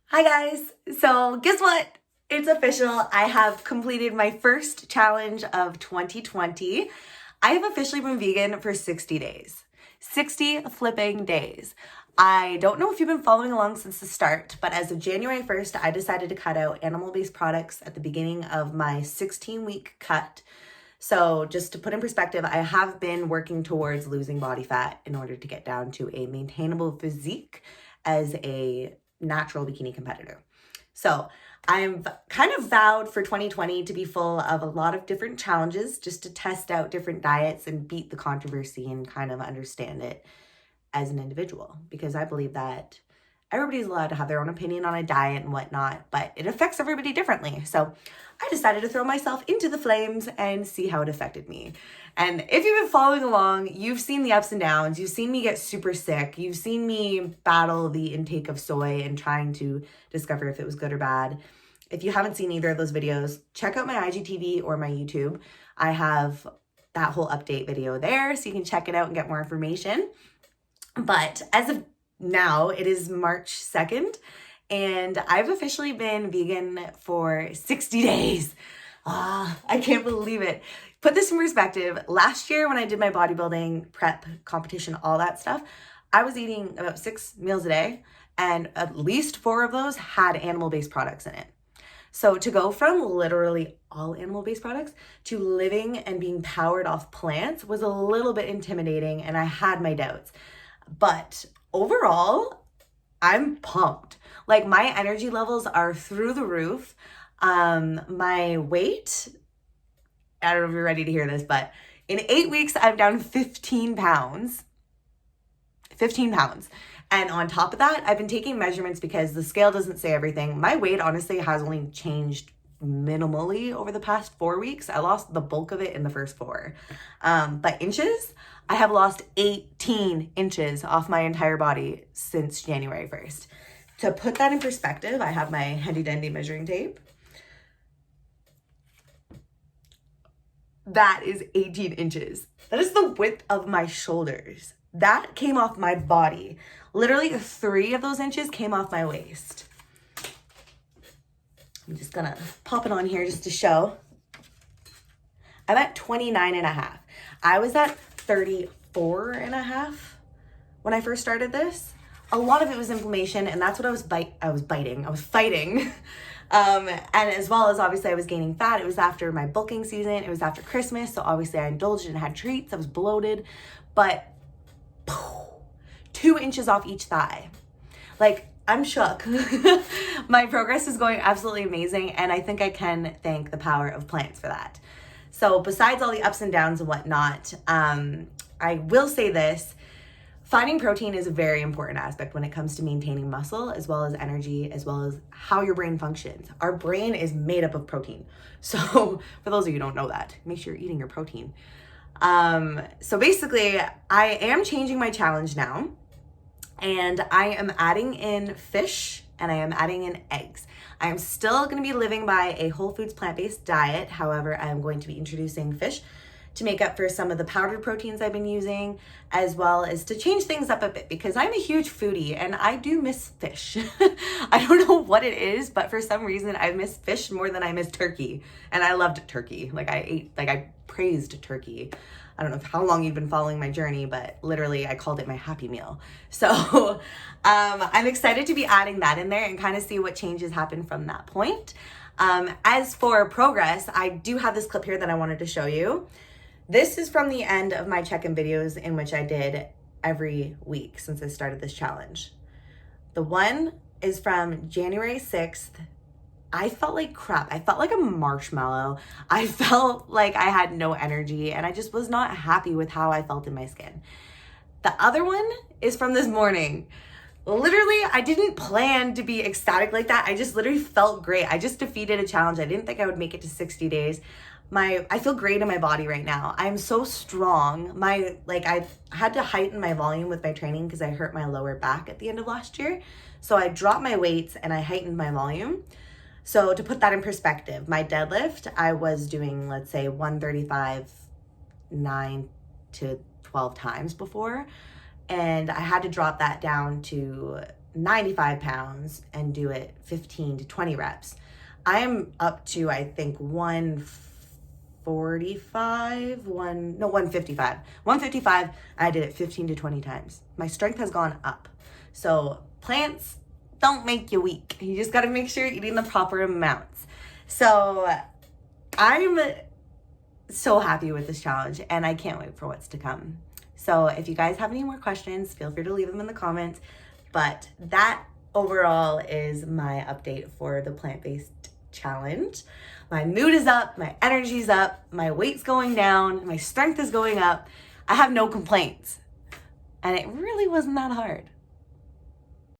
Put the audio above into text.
Hi guys! So guess what? It's official. I have completed my first challenge of 2020. I have officially been vegan for 60 days. 60 flipping days. I don't know if you've been following along since the start, but as of January 1st, I decided to cut out animal-based products at the beginning of my 16-week cut. So just to put in perspective, I have been working towards losing body fat in order to get down to a maintainable physique as a natural bikini competitor. So I've kind of vowed for 2020 to be full of a lot of different challenges just to test out different diets and beat the controversy and kind of understand it as an individual, because I believe that everybody's allowed to have their own opinion on a diet and whatnot, but it affects everybody differently. So I decided to throw myself into the flames and see how it affected me. And if you've been following along, you've seen the ups and downs. You've seen me get super sick. You've seen me battle the intake of soy and trying to discover if it was good or bad. If you haven't seen either of those videos, check out my IGTV or my YouTube. I have that whole update video there, so you can check it out and get more information. But as of now, it is March 2nd, and I've officially been vegan for 60 days. I can't believe it. Put this in perspective. Last year when I did my bodybuilding prep competition, all that stuff, I was eating about 6 meals a day, and at least 4 of those had animal-based products in it. So to go from literally all animal-based products to living and being powered off plants was a little bit intimidating, and I had my doubts. But overall, I'm pumped. Like, my energy levels are through the roof. My weight, I don't know if you're ready to hear this, but in 8 weeks, I'm down 15 pounds. 15 pounds. And on top of that, I've been taking measurements because the scale doesn't say everything. My weight honestly has only changed minimally over the past 4 weeks. I lost the bulk of it in the first 4. But inches, I have lost 18 inches off my entire body since January 1st. To put that in perspective, I have my handy dandy measuring tape. That is 18 inches. That is the width of my shoulders. That came off my body. Literally 3 of those inches came off my waist. I'm just gonna pop it on here just to show. I'm at 29 and a half. I was at 34 and a half when I first started this. A lot of it was inflammation, and that's what I was fighting. And as well as obviously I was gaining fat. It was after my bulking season. It was after Christmas. So obviously I indulged and had treats. I was bloated, but 2 inches off each thigh. Like, I'm shook. My progress is going absolutely amazing, and I think I can thank the power of plants for that. So besides all the ups and downs and whatnot, I will say this. Finding protein is a very important aspect when it comes to maintaining muscle, as well as energy, as well as how your brain functions. Our brain is made up of protein. So for those of you who don't know that, make sure you're eating your protein. So basically, I am changing my challenge now, and I am adding in fish and I am adding in eggs. I am still going to be living by a whole foods plant-based diet. However, I am going to be introducing fish to make up for some of the powdered proteins I've been using, as well as to change things up a bit, because I'm a huge foodie and I do miss fish. I don't know what it is, but for some reason I miss fish more than I miss turkey. And I loved turkey. I praised turkey. I don't know how long you've been following my journey, but literally I called it my happy meal. So I'm excited to be adding that in there and kind of see what changes happen from that point. As for progress, I do have this clip here that I wanted to show you. This is from the end of my check-in videos, in which I did every week since I started this challenge. The one is from January 6th. I felt like crap. I felt like a marshmallow. I felt like I had no energy, and I just was not happy with how I felt in my skin. The other one is from this morning. Literally, I didn't plan to be ecstatic like that. I just literally felt great. I just defeated a challenge. I didn't think I would make it to 60 days. I feel great in my body right now. I'm so strong. I had to heighten my volume with my training because I hurt my lower back at the end of last year. So I dropped my weights and I heightened my volume. So to put that in perspective, my deadlift, I was doing, let's say 135, 9 to 12 times before. And I had to drop that down to 95 pounds and do it 15 to 20 reps. I'm up to, I think, 155, 155. 155, I did it 15 to 20 times. My strength has gone up. So plants don't make you weak. You just gotta make sure you're eating the proper amounts. So I'm so happy with this challenge and I can't wait for what's to come. So if you guys have any more questions, feel free to leave them in the comments. But that overall is my update for the plant-based challenge. My mood is up, my energy's up, my weight's going down, my strength is going up. I have no complaints. And it really wasn't that hard.